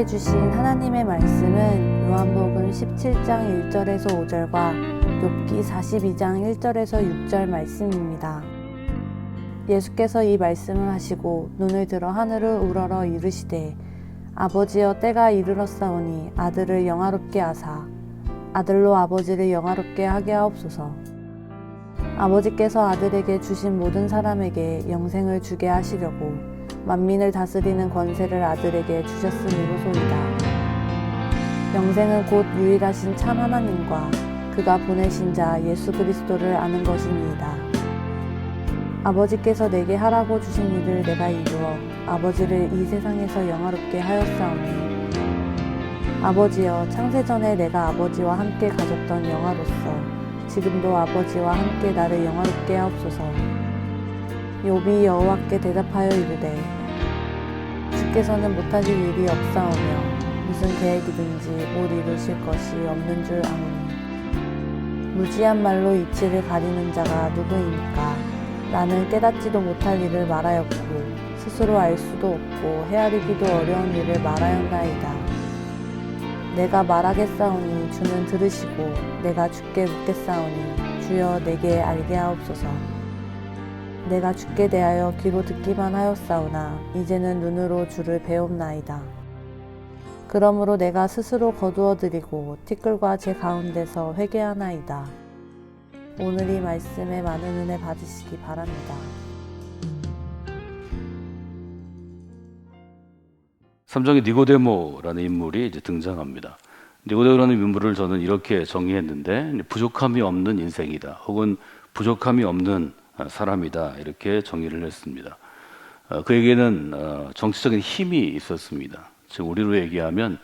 주신 하나님의 말씀은 요한복음 17장 1절에서 5절과 욥기 42장 1절에서 6절 말씀입니다. 예수께서 이 말씀을 하시고 눈을 들어 하늘을 우러러 이르시되 아버지여 때가 이르렀사오니 아들을 영화롭게 하사 아들로 아버지를 영화롭게 하게 하옵소서. 아버지께서 아들에게 주신 모든 사람에게 영생을 주게 하시려고 만민을 다스리는 권세를 아들에게 주셨음이로소이다. 영생은 곧 유일하신 참 하나님과 그가 보내신 자 예수 그리스도를 아는 것이니이다. 아버지께서 내게 하라고 주신 일을 내가 이루어 아버지를 이 세상에서 영화롭게 하였사오니 아버지여 창세전에 내가 아버지와 함께 가졌던 영화로서 지금도 아버지와 함께 나를 영화롭게 하옵소서. 욥이 여호와께 대답하여 이르되 주께서는 못하실 일이 없사오며 무슨 계획이든지 못 이루실 것이 없는 줄 아노니 무지한 말로 이치를 가리는 자가 누구입니까? 나는 깨닫지도 못할 일을 말하였고 스스로 알 수도 없고 헤아리기도 어려운 일을 말하였나이다. 내가 말하겠사오니 주는 들으시고 내가 주께 묻겠사오니 주여 내게 알게 하옵소서. 내가 주께 대하여 귀로 듣기만 하였사오나 이제는 눈으로 주를 배웁나이다. 그러므로 내가 스스로 거두어드리고 티끌과 제 가운데서 회개하나이다. 오늘 이 말씀에 많은 은혜 받으시기 바랍니다. 삼장의 니고데모라는 인물이 이제 등장합니다. 니고데모라는 인물을 저는 이렇게 정의했는데 부족함이 없는 인생이다, 혹은 부족함이 없는 사람이다, 이렇게 정의를 했습니다. 그에게는 정치적인 힘이 있었습니다. 지금 우리로 얘기하면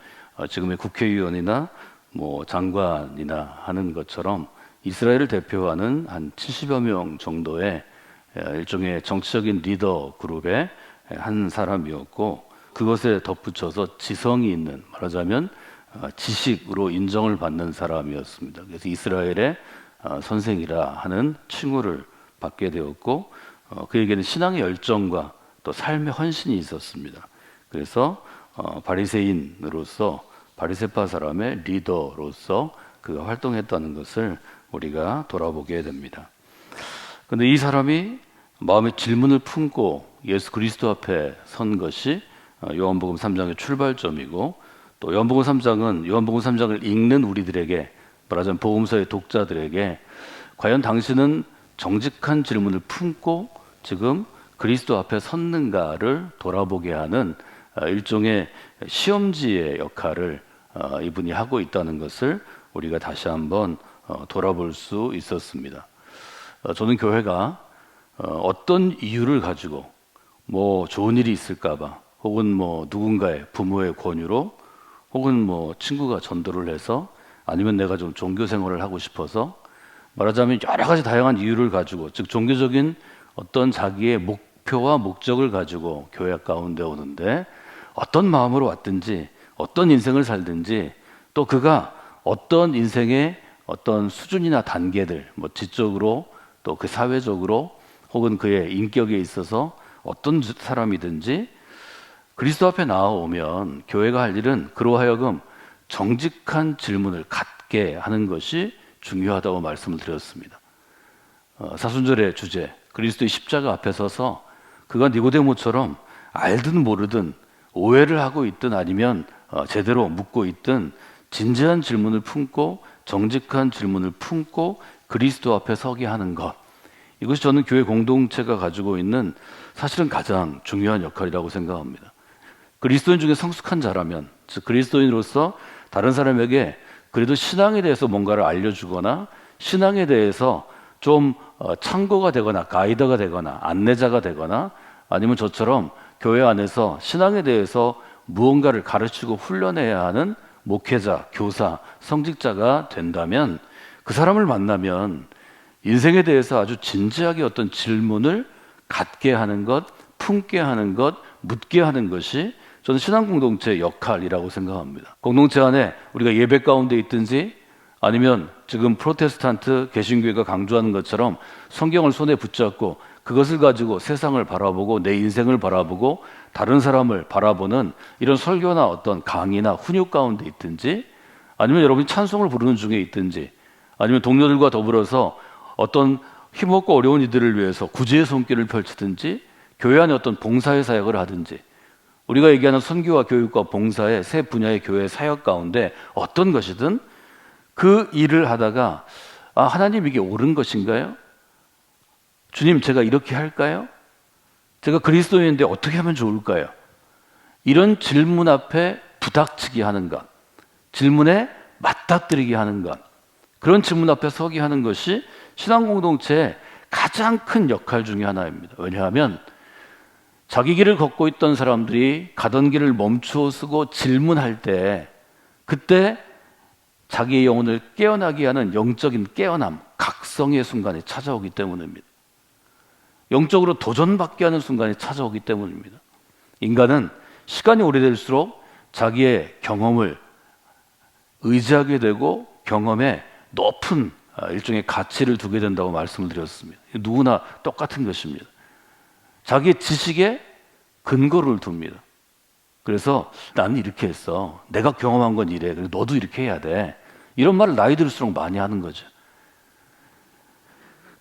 지금의 국회의원이나 장관이나 하는 것처럼 이스라엘을 대표하는 한 70여 명 정도의 일종의 정치적인 리더 그룹의 한 사람이었고, 그것에 덧붙여서 지성이 있는, 말하자면 지식으로 인정을 받는 사람이었습니다. 그래서 이스라엘의 선생이라 하는 칭호를 받게 되었고, 그에게는 신앙의 열정과 또 삶의 헌신이 있었습니다. 그래서 바리새인으로서, 바리새파 사람의 리더로서 그가 활동했다는 것을 우리가 돌아보게 됩니다. 그런데 이 사람이 마음의 질문을 품고 예수 그리스도 앞에 선 것이 요한복음 3장의 출발점이고, 또 요한복음 3장은 요한복음 3장을 읽는 우리들에게, 말하자면 복음서의 독자들에게 과연 당신은 정직한 질문을 품고 지금 그리스도 앞에 섰는가를 돌아보게 하는 일종의 시험지의 역할을 이분이 하고 있다는 것을 우리가 다시 한번 돌아볼 수 있었습니다. 저는 교회가 어떤 이유를 가지고 좋은 일이 있을까봐, 혹은 누군가의 부모의 권유로, 혹은 친구가 전도를 해서, 아니면 내가 좀 종교 생활을 하고 싶어서, 말하자면 여러 가지 다양한 이유를 가지고, 즉 종교적인 어떤 자기의 목표와 목적을 가지고 교회 가운데 오는데, 어떤 마음으로 왔든지 어떤 인생을 살든지, 또 그가 어떤 인생의 어떤 수준이나 단계들, 지적으로 또 그 사회적으로 혹은 그의 인격에 있어서 어떤 사람이든지 그리스도 앞에 나아오면 교회가 할 일은 그로 하여금 정직한 질문을 갖게 하는 것이 중요하다고 말씀을 드렸습니다. 사순절의 주제, 그리스도의 십자가 앞에 서서 그가 니고데모처럼 알든 모르든, 오해를 하고 있든 아니면 제대로 묻고 있든 진지한 질문을 품고 정직한 질문을 품고 그리스도 앞에 서게 하는 것, 이것이 저는 교회 공동체가 가지고 있는 사실은 가장 중요한 역할이라고 생각합니다. 그리스도인 중에 성숙한 자라면, 즉 그리스도인으로서 다른 사람에게 그래도 신앙에 대해서 뭔가를 알려주거나 신앙에 대해서 좀 참고가 되거나 가이드가 되거나 안내자가 되거나, 아니면 저처럼 교회 안에서 신앙에 대해서 무언가를 가르치고 훈련해야 하는 목회자, 교사, 성직자가 된다면, 그 사람을 만나면 인생에 대해서 아주 진지하게 어떤 질문을 갖게 하는 것, 품게 하는 것, 묻게 하는 것이 저는 신앙 공동체의 역할이라고 생각합니다. 공동체 안에 우리가 예배 가운데 있든지, 아니면 지금 프로테스탄트 개신교회가 강조하는 것처럼 성경을 손에 붙잡고 그것을 가지고 세상을 바라보고 내 인생을 바라보고 다른 사람을 바라보는 이런 설교나 어떤 강의나 훈육 가운데 있든지, 아니면 여러분이 찬송을 부르는 중에 있든지, 아니면 동료들과 더불어서 어떤 힘없고 어려운 이들을 위해서 구제의 손길을 펼치든지, 교회 안에 어떤 봉사의 사역을 하든지, 우리가 얘기하는 선교와 교육과 봉사의 세 분야의 교회 사역 가운데 어떤 것이든 그 일을 하다가 하나님 이게 옳은 것인가요? 주님 제가 이렇게 할까요? 제가 그리스도인인데 어떻게 하면 좋을까요? 이런 질문 앞에 부닥치게 하는 것, 질문에 맞닥뜨리게 하는 것, 그런 질문 앞에 서게 하는 것이 신앙 공동체의 가장 큰 역할 중에 하나입니다. 왜냐하면 자기 길을 걷고 있던 사람들이 가던 길을 멈추어 쓰고 질문할 때, 그때 자기의 영혼을 깨어나게 하는 영적인 깨어남, 각성의 순간이 찾아오기 때문입니다. 영적으로 도전받게 하는 순간이 찾아오기 때문입니다. 인간은 시간이 오래될수록 자기의 경험을 의지하게 되고 경험에 높은 일종의 가치를 두게 된다고 말씀을 드렸습니다. 누구나 똑같은 것입니다. 자기의 지식에 근거를 둡니다. 그래서 나는 이렇게 했어. 내가 경험한 건 이래. 그래서 너도 이렇게 해야 돼. 이런 말을 나이 들수록 많이 하는 거죠.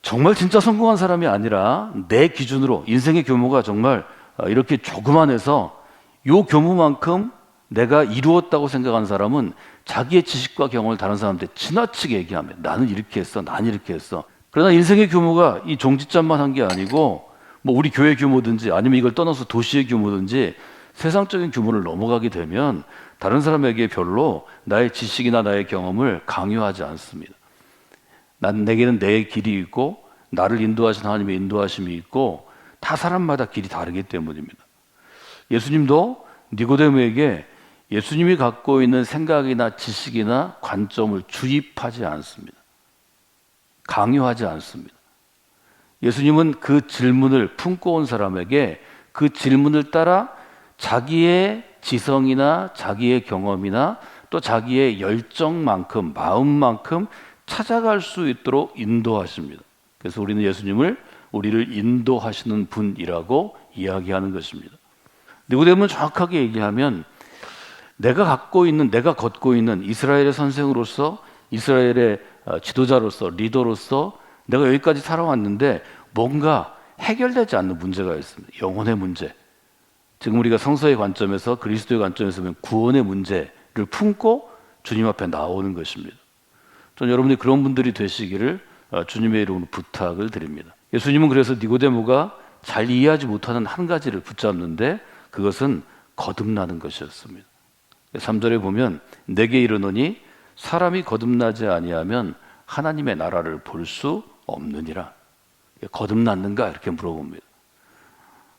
정말 진짜 성공한 사람이 아니라 내 기준으로 인생의 규모가 정말 이렇게 조그만해서 요 규모만큼 내가 이루었다고 생각하는 사람은 자기의 지식과 경험을 다른 사람한테 지나치게 얘기하면 나는 이렇게 했어, 난 이렇게 했어. 그러나 인생의 규모가 이 종지점만 한 게 아니고 뭐 우리 교회 규모든지 아니면 이걸 떠나서 도시의 규모든지 세상적인 규모를 넘어가게 되면 다른 사람에게 별로 나의 지식이나 나의 경험을 강요하지 않습니다. 내게는 내 길이 있고 나를 인도하신 하나님의 인도하심이 있고 다 사람마다 길이 다르기 때문입니다. 예수님도 니고데모에게 예수님이 갖고 있는 생각이나 지식이나 관점을 주입하지 않습니다. 강요하지 않습니다. 예수님은 그 질문을 품고 온 사람에게 그 질문을 따라 자기의 지성이나 자기의 경험이나 또 자기의 열정만큼, 마음만큼 찾아갈 수 있도록 인도하십니다. 그래서 우리는 예수님을 우리를 인도하시는 분이라고 이야기하는 것입니다. 니고데모는 정확하게 얘기하면 내가 갖고 있는, 내가 걷고 있는 이스라엘의 선생으로서, 이스라엘의 지도자로서, 리더로서 내가 여기까지 살아왔는데 뭔가 해결되지 않는 문제가 있습니다. 영혼의 문제. 지금 우리가 성서의 관점에서, 그리스도의 관점에서 보면 구원의 문제를 품고 주님 앞에 나오는 것입니다. 저는 여러분이 그런 분들이 되시기를 주님의 이름으로 부탁을 드립니다. 예수님은 그래서 니고데모가 잘 이해하지 못하는 한 가지를 붙잡는데 그것은 거듭나는 것이었습니다. 3절에 보면 내게 이르노니 사람이 거듭나지 아니하면 하나님의 나라를 볼 수 없느니라. 거듭났는가? 이렇게 물어봅니다.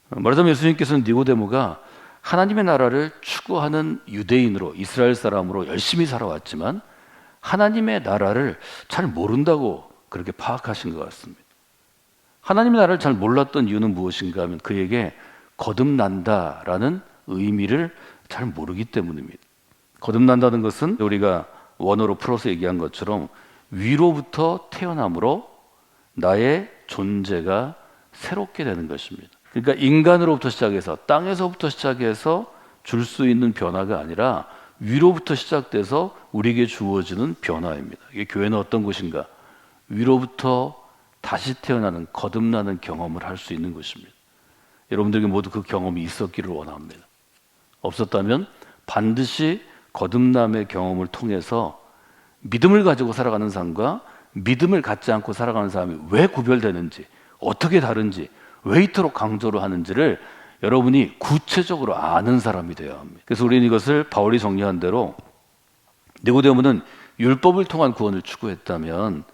말하자면 예수님께서는 니고데모가 하나님의 나라를 추구하는 유대인으로, 이스라엘 사람으로 열심히 살아왔지만 하나님의 나라를 잘 모른다고 그렇게 파악하신 것 같습니다. 하나님의 나라를 잘 몰랐던 이유는 무엇인가 하면 그에게 거듭난다라는 의미를 잘 모르기 때문입니다. 거듭난다는 것은 우리가 원어로 풀어서 얘기한 것처럼 위로부터 태어남으로 나의 존재가 새롭게 되는 것입니다. 그러니까 인간으로부터 시작해서 땅에서부터 시작해서 줄 수 있는 변화가 아니라 위로부터 시작돼서 우리에게 주어지는 변화입니다. 이게 교회는 어떤 곳인가? 위로부터 다시 태어나는, 거듭나는 경험을 할 수 있는 것입니다. 여러분들에게 모두 그 경험이 있었기를 원합니다. 없었다면 반드시 거듭남의 경험을 통해서 믿음을 가지고 살아가는 사람과 믿음을 갖지 않고 살아가는 사람이 왜 구별되는지, 어떻게 다른지, 왜 이토록 강조를 하는지를 여러분이 구체적으로 아는 사람이 되어야 합니다. 그래서 우리는 이것을 바울이 정리한 대로 니고데모는 율법을 통한 구원을 추구했다면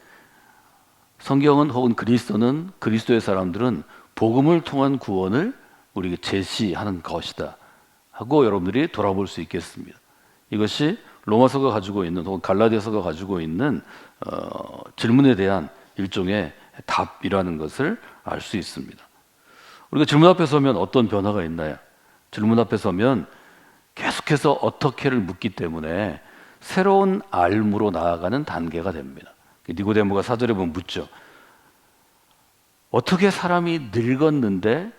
성경은 혹은 그리스도는, 그리스도의 사람들은 복음을 통한 구원을 우리에게 제시하는 것이다 하고 여러분들이 돌아볼 수 있겠습니다. 이것이 로마서가 가지고 있는 혹은 갈라디아서가 가지고 있는 질문에 대한 일종의 답이라는 것을 알 수 있습니다. 우리가 질문 앞에 서면 어떤 변화가 있나요? 질문 앞에 서면 계속해서 어떻게를 묻기 때문에 새로운 알무로 나아가는 단계가 됩니다. 니고데모가 4절에 보면 묻죠. 어떻게 사람이 늙었는데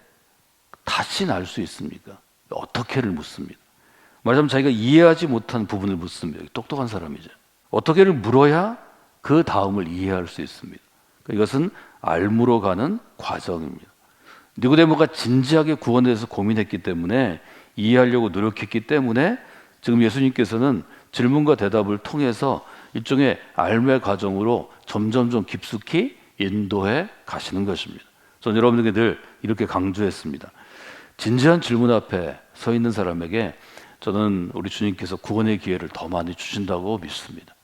다시 날 수 있습니까? 어떻게를 묻습니다. 말하자면 자기가 이해하지 못한 부분을 묻습니다. 똑똑한 사람이죠. 어떻게를 물어야 그 다음을 이해할 수 있습니다. 이것은 알므로 가는 과정입니다. 니고데모가 진지하게 구원에 대해서 고민했기 때문에, 이해하려고 노력했기 때문에 지금 예수님께서는 질문과 대답을 통해서 일종의 알매 과정으로 점점점 깊숙이 인도해 가시는 것입니다. 저는 여러분들에게 늘 이렇게 강조했습니다. 진지한 질문 앞에 서 있는 사람에게 저는 우리 주님께서 구원의 기회를 더 많이 주신다고 믿습니다.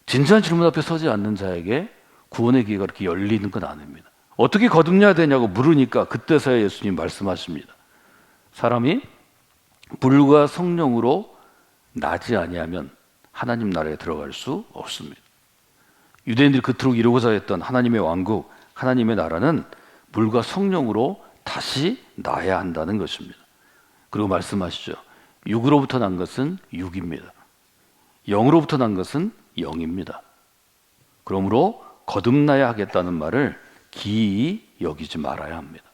진지한 질문 앞에 서지 않는 자에게 구원의 기회가 그렇게 열리는 건 아닙니다. 어떻게 거듭나야 되냐고 물으니까 그때서야 예수님 말씀하십니다. 사람이 불과 성령으로 나지 아니하면 하나님 나라에 들어갈 수 없습니다. 유대인들이 그토록 이루고자 했던 하나님의 왕국, 하나님의 나라는 물과 성령으로 다시 나야 한다는 것입니다. 그리고 말씀하시죠. 육으로부터 난 것은 육입니다. 영으로부터 난 것은 영입니다. 그러므로 거듭나야 하겠다는 말을 기이 여기지 말아야 합니다.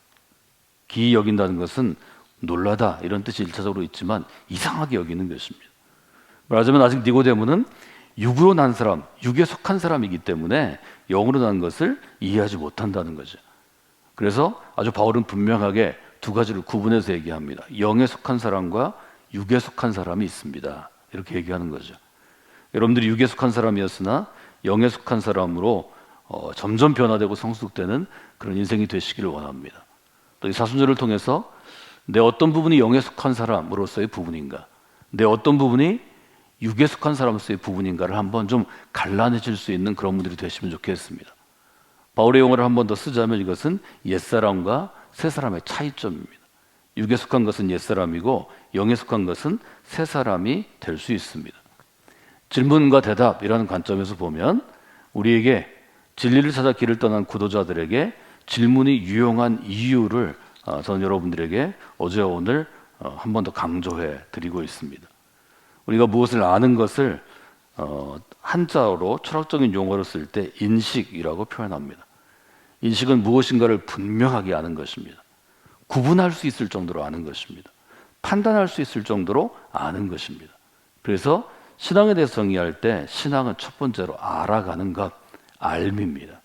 기이 여긴다는 것은 놀라다 이런 뜻이 1차적으로 있지만 이상하게 여기는 것입니다. 말하자면 아직 니고데모는 육으로 난 사람, 육에 속한 사람이기 때문에 영으로 난 것을 이해하지 못한다는 거죠. 그래서 아주 바울은 분명하게 두 가지를 구분해서 얘기합니다. 영에 속한 사람과 육에 속한 사람이 있습니다. 이렇게 얘기하는 거죠. 여러분들이 육에 속한 사람이었으나 영에 속한 사람으로 점점 변화되고 성숙되는 그런 인생이 되시기를 원합니다. 또 이 사순절을 통해서 내 어떤 부분이 영에 속한 사람으로서의 부분인가, 내 어떤 부분이 육에 속한 사람으로서의 부분인가를 한번 좀 갈라내실 수 있는 그런 분들이 되시면 좋겠습니다. 바울의 용어를 한 번 더 쓰자면 이것은 옛사람과 새사람의 차이점입니다. 육에 속한 것은 옛사람이고 영에 속한 것은 새사람이 될 수 있습니다. 질문과 대답이라는 관점에서 보면 우리에게 진리를 찾아 길을 떠난 구도자들에게 질문이 유용한 이유를 저는 여러분들에게 어제와 오늘 한 번 더 강조해 드리고 있습니다. 우리가 무엇을 아는 것을 한자어로 철학적인 용어로 쓸 때 인식이라고 표현합니다. 인식은 무엇인가를 분명하게 아는 것입니다. 구분할 수 있을 정도로 아는 것입니다. 판단할 수 있을 정도로 아는 것입니다. 그래서 신앙에 대해서 정의할 때 신앙은 첫 번째로 알아가는 것, 알미입니다.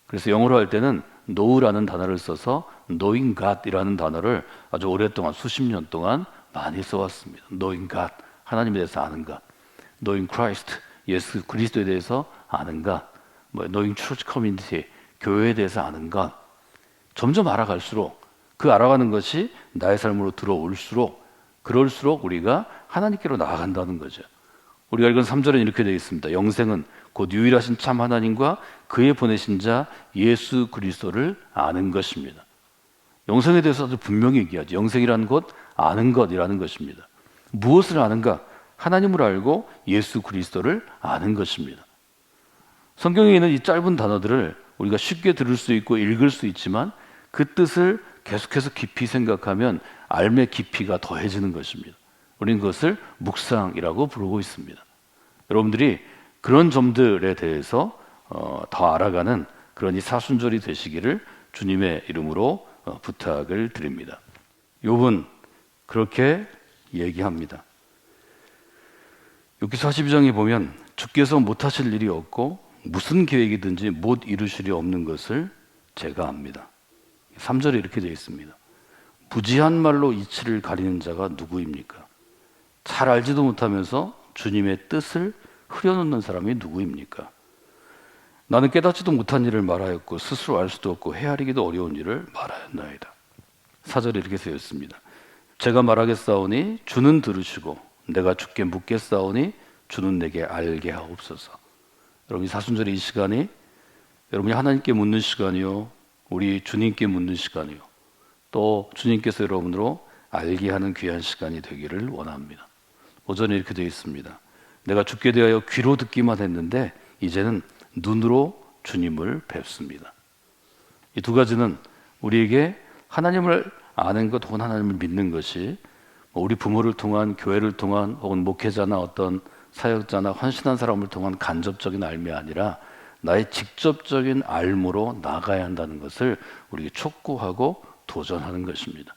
그래서 영어로 할 때는 know라는 단어를 써서 knowing God이라는 단어를 아주 오랫동안 수십 년 동안 많이 써왔습니다. knowing God, 하나님에 대해서 아는 것, knowing Christ, 예수 그리스도에 대해서 아는 것, knowing Church Community, 교회에 대해서 아는 것. 점점 알아갈수록 그 알아가는 것이 나의 삶으로 들어올수록 그럴수록 우리가 하나님께로 나아간다는 거죠. 우리가 읽은 3절은 이렇게 되어 있습니다. 영생은 곧 유일하신 참 하나님과 그의 보내신 자 예수 그리스도를 아는 것입니다. 영생에 대해서 아주 분명히 얘기하죠. 영생이라는 것, 아는 것이라는 것입니다. 무엇을 아는가? 하나님을 알고 예수 그리스도를 아는 것입니다. 성경에 있는 이 짧은 단어들을 우리가 쉽게 들을 수 있고 읽을 수 있지만 그 뜻을 계속해서 깊이 생각하면 알매 깊이가 더해지는 것입니다. 우리는 그것을 묵상이라고 부르고 있습니다. 여러분들이 그런 점들에 대해서 더 알아가는 그런 이 사순절이 되시기를 주님의 이름으로 부탁을 드립니다. 욥은 그렇게 얘기합니다. 욥기 42장에 보면 주께서 못하실 일이 없고 무슨 계획이든지 못 이루실 일이 없는 것을 제가 압니다. 3절에 이렇게 되어 있습니다. 부지한 말로 이치를 가리는 자가 누구입니까? 잘 알지도 못하면서 주님의 뜻을 흐려놓는 사람이 누구입니까? 나는 깨닫지도 못한 일을 말하였고 스스로 알 수도 없고 헤아리기도 어려운 일을 말하였나이다. 4절에 이렇게 되어 있습니다. 제가 말하겠사오니 주는 들으시고 내가 주께 묻겠사오니 주는 내게 알게 하옵소서. 여러분, 이 사순절의 이 시간이 여러분이 하나님께 묻는 시간이요, 우리 주님께 묻는 시간이요, 또 주님께서 여러분으로 알게 하는 귀한 시간이 되기를 원합니다. 오전에 이렇게 되어 있습니다. 내가 죽게 대하여 귀로 듣기만 했는데 이제는 눈으로 주님을 뵙습니다. 이 두 가지는 우리에게 하나님을 아는 것 혹은 하나님을 믿는 것이 우리 부모를 통한, 교회를 통한, 혹은 목회자나 어떤 사역자나 헌신한 사람을 통한 간접적인 알미 아니라 나의 직접적인 알무로 나가야 한다는 것을 우리에게 촉구하고 도전하는 것입니다.